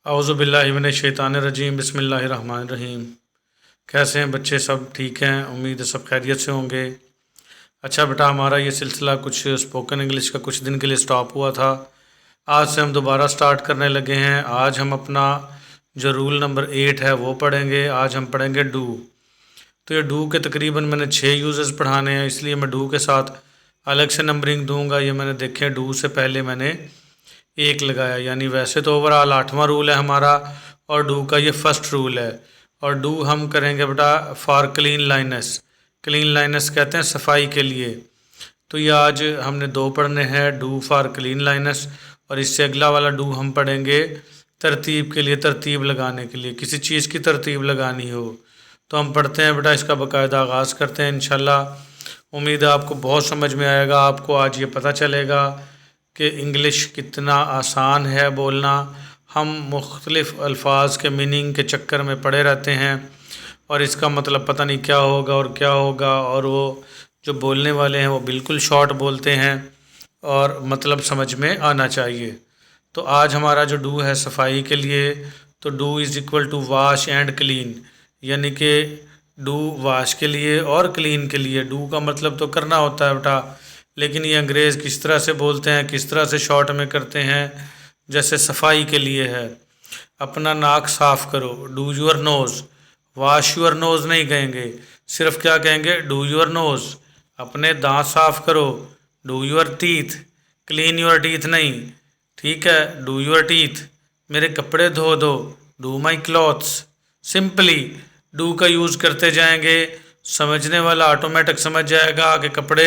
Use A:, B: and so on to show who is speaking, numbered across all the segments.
A: औज़ुबिल्लाहि मिनश्शैतानिर्रजीम बिस्मिल्लाहिर्रहमानिर्रहीम। कैसे हैं बच्चे? सब ठीक हैं? उम्मीद है सब खैरियत से होंगे। अच्छा बेटा, हमारा ये सिलसिला कुछ स्पोकन इंग्लिश का कुछ दिन के लिए स्टॉप हुआ था। आज से हम दोबारा स्टार्ट करने लगे हैं। आज हम अपना जो रूल नंबर 8 है वो पढ़ेंगे। आज हम पढ़ेंगे डू। तो ये डू के तकरीबन मैंने 6 यूजेस पढ़ाने हैं, इसलिए मैं डू के साथ अलग से नंबरिंग दूंगा। ये मैंने देखे, डू से पहले मैंने 1 लगाया, यानी वैसे तो ओवरऑल 8वां रूल है हमारा और डू का ये फर्स्ट रूल है। और डू हम करेंगे बेटा फॉर क्लीन लाइनेस। क्लीन लाइनेस कहते हैं सफाई के लिए। तो ये आज हमने 2 पढ़ने हैं, डू फॉर क्लीन लाइनेस, और इससे अगला वाला डू हम पढ़ेंगे तरतीब के लिए, तरतीब लगाने के लिए, किसी चीज़ की तरतीब लगानी हो। तो हम पढ़ते हैं बेटा, इसका बाकायदा आगाज़ करते हैं इंशाल्लाह। उम्मीद है आपको बहुत समझ में आएगा। आपको आज ये पता चलेगा कि इंग्लिश कितना आसान है बोलना। हम मुख्तलिफ़ अल्फाज के मीनिंग के चक्कर में पड़े रहते हैं और इसका मतलब पता नहीं क्या होगा और क्या होगा, और वो जो बोलने वाले हैं वो बिल्कुल शॉर्ट बोलते हैं और मतलब समझ में आना चाहिए। तो आज हमारा जो डू है सफाई के लिए, तो do is equal to wash and clean, यानी कि डू वाश के लिए और क्लीन के लिए। डू का मतलब तो करना होता है बेटा, लेकिन ये अंग्रेज़ किस तरह से बोलते हैं, किस तरह से शॉर्ट में करते हैं। जैसे सफाई के लिए है, अपना नाक साफ़ करो, do your nose. Wash your nose नहीं कहेंगे, सिर्फ क्या कहेंगे, डू यूर नोज़। अपने दांत साफ़ करो, do your teeth. Clean your teeth नहीं, ठीक है, डू यूर टीथ। मेरे कपड़े धो दो, do my clothes. Simply do का यूज़ करते जाएंगे, समझने वाला ऑटोमेटिक समझ जाएगा कि कपड़े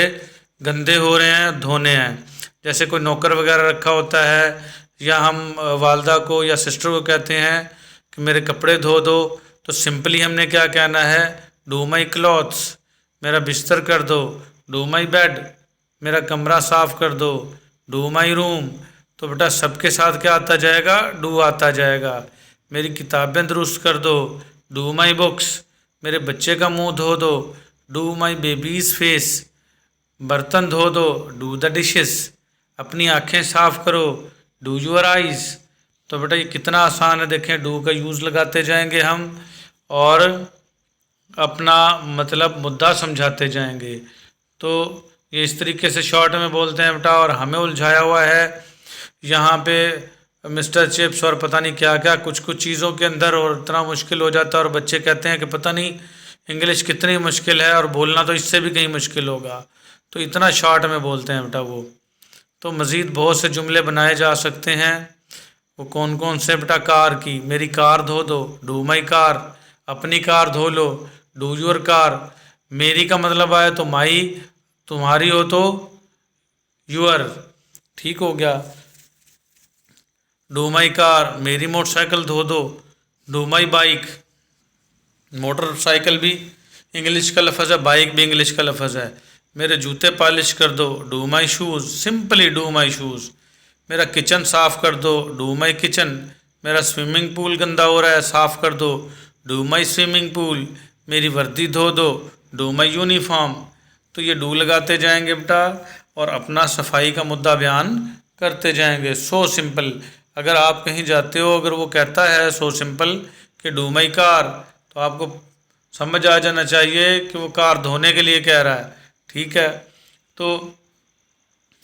A: गंदे हो रहे हैं, धोने हैं। जैसे कोई नौकर वगैरह रखा होता है, या हम वालदा को या सिस्टर को कहते हैं कि मेरे कपड़े धो दो, तो सिंपली हमने क्या कहना है, डू माई क्लॉथ्स। मेरा बिस्तर कर दो, डू माई बेड। मेरा कमरा साफ़ कर दो, डू माई रूम। तो बेटा सबके साथ क्या आता जाएगा, डू आता जाएगा। मेरी किताबें दुरुस्त कर दो, डू माई बुक्स। मेरे बच्चे का मुंह धो दो, डू माई बेबीज़ फेस। बर्तन धो दो, डू द डिशेस। अपनी आँखें साफ़ करो, डू यूर आइज़। तो बेटा ये कितना आसान है, देखें, डू का यूज़ लगाते जाएंगे हम और अपना मतलब मुद्दा समझाते जाएंगे। तो ये इस तरीके से शॉर्ट में बोलते हैं बेटा। और हमें उलझाया हुआ है यहाँ पे मिस्टर चिप्स और पता नहीं क्या क्या कुछ कुछ चीज़ों के अंदर, और इतना मुश्किल हो जाता है। और बच्चे कहते हैं कि पता नहीं इंग्लिश कितनी मुश्किल है और बोलना तो इससे भी कहीं मुश्किल होगा। तो इतना शॉर्ट में बोलते हैं बेटा वो। तो मज़ीद बहुत से जुमले बनाए जा सकते हैं। वो कौन कौन से बेटा, कार की, मेरी कार धो दो, डू माई कार। अपनी कार धो लो, डू यूर कार। मेरी का मतलब आया तो माई, तुम्हारी हो तो यूर, ठीक हो गया। डू माई कार, मेरी मोटरसाइकिल धो दो, डू माई बाइक। मोटरसाइकिल भी इंग्लिश का लफ्ज़ है, बाइक भी इंग्लिश का लफ्ज़ है। मेरे जूते पॉलिश कर दो, do my shoes. Simply do my shoes. मेरा किचन साफ़ कर दो, डू माई किचन। मेरा स्विमिंग पूल गंदा हो रहा है, साफ़ कर दो, डू माई स्विमिंग पूल। मेरी वर्दी धो दो, डू माई यूनिफॉर्म। तो ये डू लगाते जाएंगे बेटा और अपना सफाई का मुद्दा बयान करते जाएंगे। So simple. अगर आप कहीं जाते हो, अगर वो कहता है सो सिंपल कि डू माई कार, तो आपको समझ आ जाना चाहिए कि वो कार धोने के लिए कह रहा है, ठीक है। तो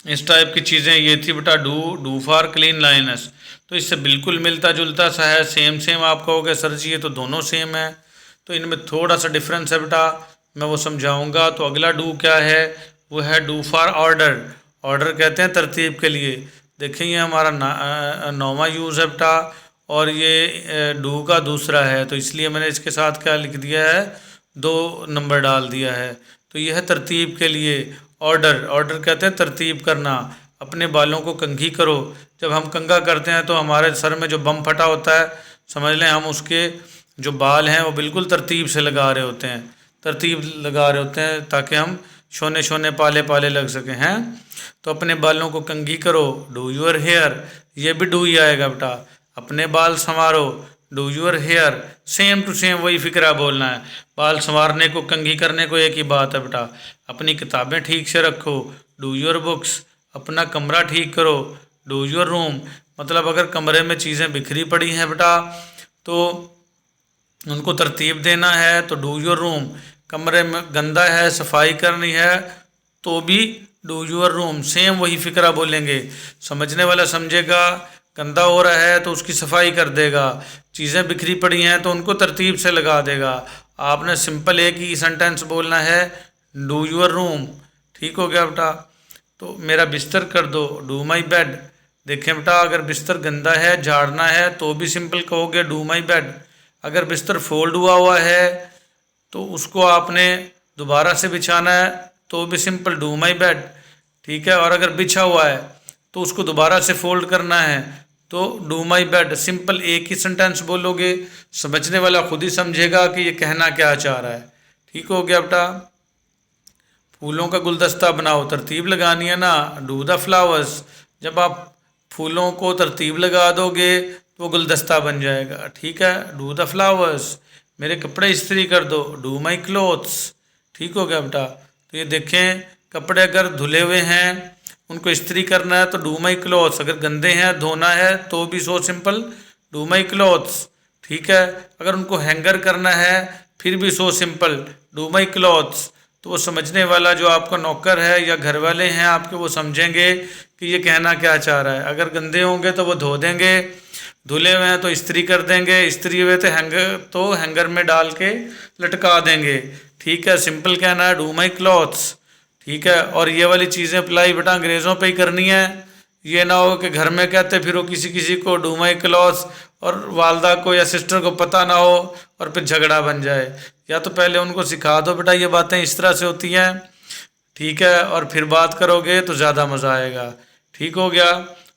A: इस टाइप की चीज़ें ये थी बेटा डू फॉर क्लीन लाइनेस। तो इससे बिल्कुल मिलता जुलता सा है, सेम सेम। आप कहोगे सर जी ये तो दोनों सेम है, तो इनमें थोड़ा सा डिफरेंस है बेटा, मैं वो समझाऊंगा। तो अगला डू क्या है, वो है डू फॉर ऑर्डर। ऑर्डर कहते हैं तरतीब के लिए। देखें ये हमारा 9वां यूज़ है बेटा, और ये डू का दूसरा है, तो इसलिए मैंने इसके साथ क्या लिख दिया है, 2 नंबर डाल दिया है। तो यह है तरतीब के लिए ऑर्डर। ऑर्डर कहते हैं तरतीब करना। अपने बालों को कंघी करो। जब हम कंघा करते हैं तो हमारे सर में जो बम फटा होता है, समझ लें हम उसके जो बाल हैं वो बिल्कुल तरतीब से लगा रहे होते हैं, तरतीब लगा रहे होते हैं, ताकि हम शोने शोने पाले पाले लग सकें हैं। तो अपने बालों को कंघी करो, डू यूर हेयर। ये भी डू ही आएगा बेटा। अपने बाल संवारो, do your hair. Same to same वही फिक्रा बोलना है। बाल संवारने को, कंघी करने को एक ही बात है बेटा। अपनी किताबें ठीक से रखो, डू योर बुक्स। अपना कमरा ठीक करो, डू योर रूम। मतलब अगर कमरे में चीज़ें बिखरी पड़ी हैं बेटा तो उनको तरतीब देना है तो डू योर रूम। कमरे में गंदा है, सफाई करनी है तो भी डू योर रूम। सेम वही फिक्रा बोलेंगे, समझने वाला समझेगा। गंदा हो रहा है तो उसकी सफाई कर देगा, चीज़ें बिखरी पड़ी हैं तो उनको तरतीब से लगा देगा। आपने सिंपल एक ही सेंटेंस बोलना है, डू योर रूम। ठीक हो गया बेटा। तो मेरा बिस्तर कर दो, डू माई बेड। देखें बेटा, अगर बिस्तर गंदा है, झाड़ना है तो भी सिंपल कहोगे डू माई बेड। अगर बिस्तर फोल्ड हुआ है तो उसको आपने दोबारा से बिछाना है तो भी सिंपल डू माई बेड। ठीक है। और अगर बिछा हुआ है तो उसको दोबारा से फोल्ड करना है तो डू माई बेड। सिंपल एक ही सेंटेंस बोलोगे, समझने वाला खुद ही समझेगा कि ये कहना क्या चाह रहा है। ठीक हो गया बेटा। फूलों का गुलदस्ता बनाओ, तरतीब लगानी है ना, डू द फ्लावर्स। जब आप फूलों को तरतीब लगा दोगे तो गुलदस्ता बन जाएगा। ठीक है, डू द फ्लावर्स। मेरे कपड़े इस्त्री कर दो, डू माई क्लोथ्स। ठीक हो गया बेटा। तो ये देखें, कपड़े अगर धुले हुए हैं उनको इस्त्री करना है तो डू माई क्लोथ्स। अगर गंदे हैं, धोना है तो भी so simple do my clothes. ठीक है। अगर उनको हैंगर करना है फिर भी so simple do my clothes. तो वो समझने वाला जो आपका नौकर है या घर वाले हैं आपके, वो समझेंगे कि ये कहना क्या चाह रहा है। अगर गंदे होंगे तो वो धो देंगे, धुले हुए हैं तो इस्त्री कर देंगे, इस्त्री हुए तो हैंगर में डाल के लटका देंगे। ठीक है, सिंपल कहना है डू माई क्लॉथ्स। ठीक है। और ये वाली चीज़ें अप्लाई बेटा अंग्रेज़ों पे ही करनी है। ये ना हो कि घर में कहते फिर वो किसी किसी को डू माई क्लॉथ्स और वालदा को या सिस्टर को पता ना हो और फिर झगड़ा बन जाए। या तो पहले उनको सिखा दो बेटा ये बातें इस तरह से होती हैं। ठीक है। और फिर बात करोगे तो ज़्यादा मज़ा आएगा। ठीक हो गया।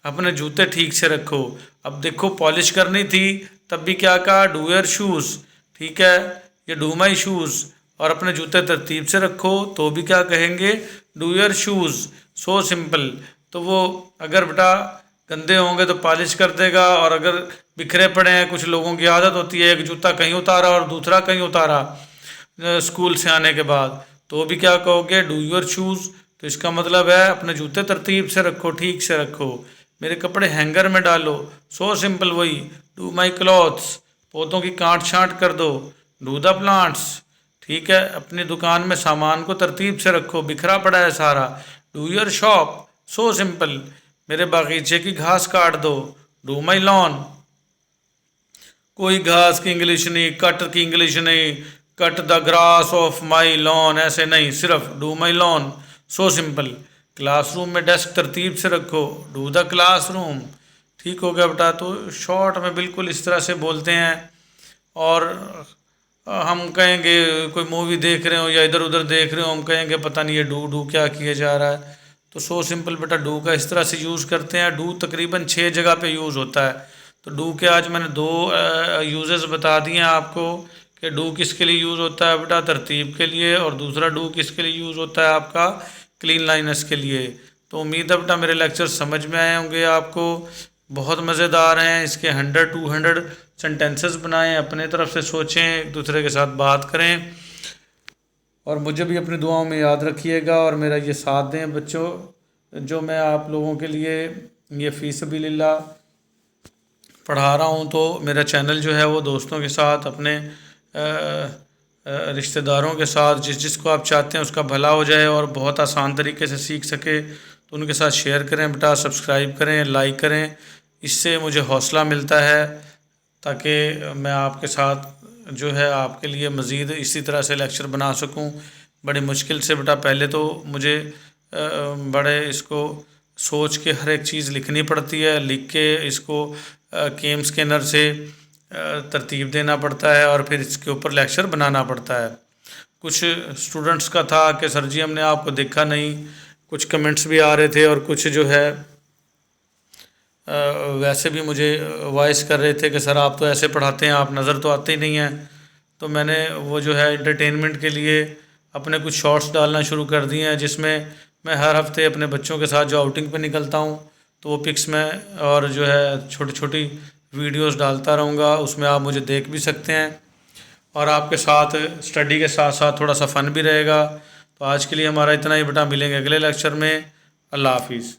A: अपने जूते ठीक से रखो। अब देखो, पॉलिश करनी थी तब भी क्या कहा, डू योर शूज़। ठीक है, ये डू माई शूज़। और अपने जूते तरतीब से रखो तो भी क्या कहेंगे, do your shoes. So simple. तो वो अगर बेटा गंदे होंगे तो पॉलिश कर देगा, और अगर बिखरे पड़े हैं, कुछ लोगों की आदत होती है एक जूता कहीं उतारा और दूसरा कहीं उतारा स्कूल से आने के बाद, तो भी क्या कहोगे, डू योर शूज़। तो इसका मतलब है अपने जूते तरतीब से रखो, ठीक से रखो। मेरे कपड़े हैंगर में डालो, सो सिंपल वही डू माई क्लॉथ्स। पौधों की काट छांट कर दो, डू द प्लांट्स। ठीक है। अपनी दुकान में सामान को तरतीब से रखो, बिखरा पड़ा है सारा, do your shop. So simple. मेरे बागीचे की घास काट दो, डू माई लॉन। कोई घास की इंग्लिश नहीं, कट की इंग्लिश नहीं, cut the grass of my lawn, ऐसे नहीं, सिर्फ do my lawn. So simple. Classroom में डेस्क तरतीब से रखो, डू द क्लासरूम। ठीक हो गया बेटा। तो शॉर्ट में बिल्कुल इस तरह से बोलते हैं। और हम कहेंगे कोई मूवी देख रहे हो या इधर उधर देख रहे हो, हम कहेंगे पता नहीं ये डू डू क्या किया जा रहा है। तो सो सिंपल बेटा डू का इस तरह से यूज़ करते हैं। डू तकरीबन 6 जगह पे यूज़ होता है। तो डू के आज मैंने 2 यूजेस बता दिए हैं आपको कि डू किसके लिए यूज़ होता है बेटा, तरतीब के लिए, और दूसरा डू किसके लिए यूज़ होता है आपका, क्लीन लाइनर्स के लिए। तो उम्मीद है बेटा मेरे लेक्चर समझ में आए होंगे आपको, बहुत मज़ेदार हैं। इसके 100-200 सेंटेंसेस बनाएं, अपने तरफ से सोचें, एक दूसरे के साथ बात करें, और मुझे भी अपनी दुआओं में याद रखिएगा और मेरा ये साथ दें बच्चों। जो मैं आप लोगों के लिए ये फ़ी सबीलिल्लाह पढ़ा रहा हूँ, तो मेरा चैनल जो है वो दोस्तों के साथ, अपने रिश्तेदारों के साथ, जिसको आप चाहते हैं उसका भला हो जाए और बहुत आसान तरीके से सीख सके, तो उनके साथ शेयर करें बेटा, सब्सक्राइब करें, लाइक करें। इससे मुझे हौसला मिलता है ताकि मैं आपके साथ जो है आपके लिए मज़ीद इसी तरह से लेक्चर बना सकूं। बड़ी मुश्किल से बेटा पहले तो मुझे बड़े इसको सोच के हर एक चीज़ लिखनी पड़ती है, लिख के इसको केम स्कैनर से तरतीब देना पड़ता है और फिर इसके ऊपर लेक्चर बनाना पड़ता है। कुछ स्टूडेंट्स का था कि सर जी हमने आपको देखा नहीं, कुछ कमेंट्स भी आ रहे थे, और कुछ जो है वैसे भी मुझे वॉइस कर रहे थे कि सर आप तो ऐसे पढ़ाते हैं, आप नज़र तो आते ही नहीं हैं। तो मैंने वो जो है एंटरटेनमेंट के लिए अपने कुछ शॉर्ट्स डालना शुरू कर दिए हैं, जिसमें मैं हर हफ्ते अपने बच्चों के साथ जो आउटिंग पे निकलता हूँ तो वो पिक्स में और जो है छोटी छोटी वीडियोस डालता रहूँगा। उसमें आप मुझे देख भी सकते हैं और आपके साथ स्टडी के साथ साथ थोड़ा सा फ़न भी रहेगा। तो आज के लिए हमारा इतना ही बेटा, मिलेंगे अगले लेक्चर में। अल्लाह हाफिज़।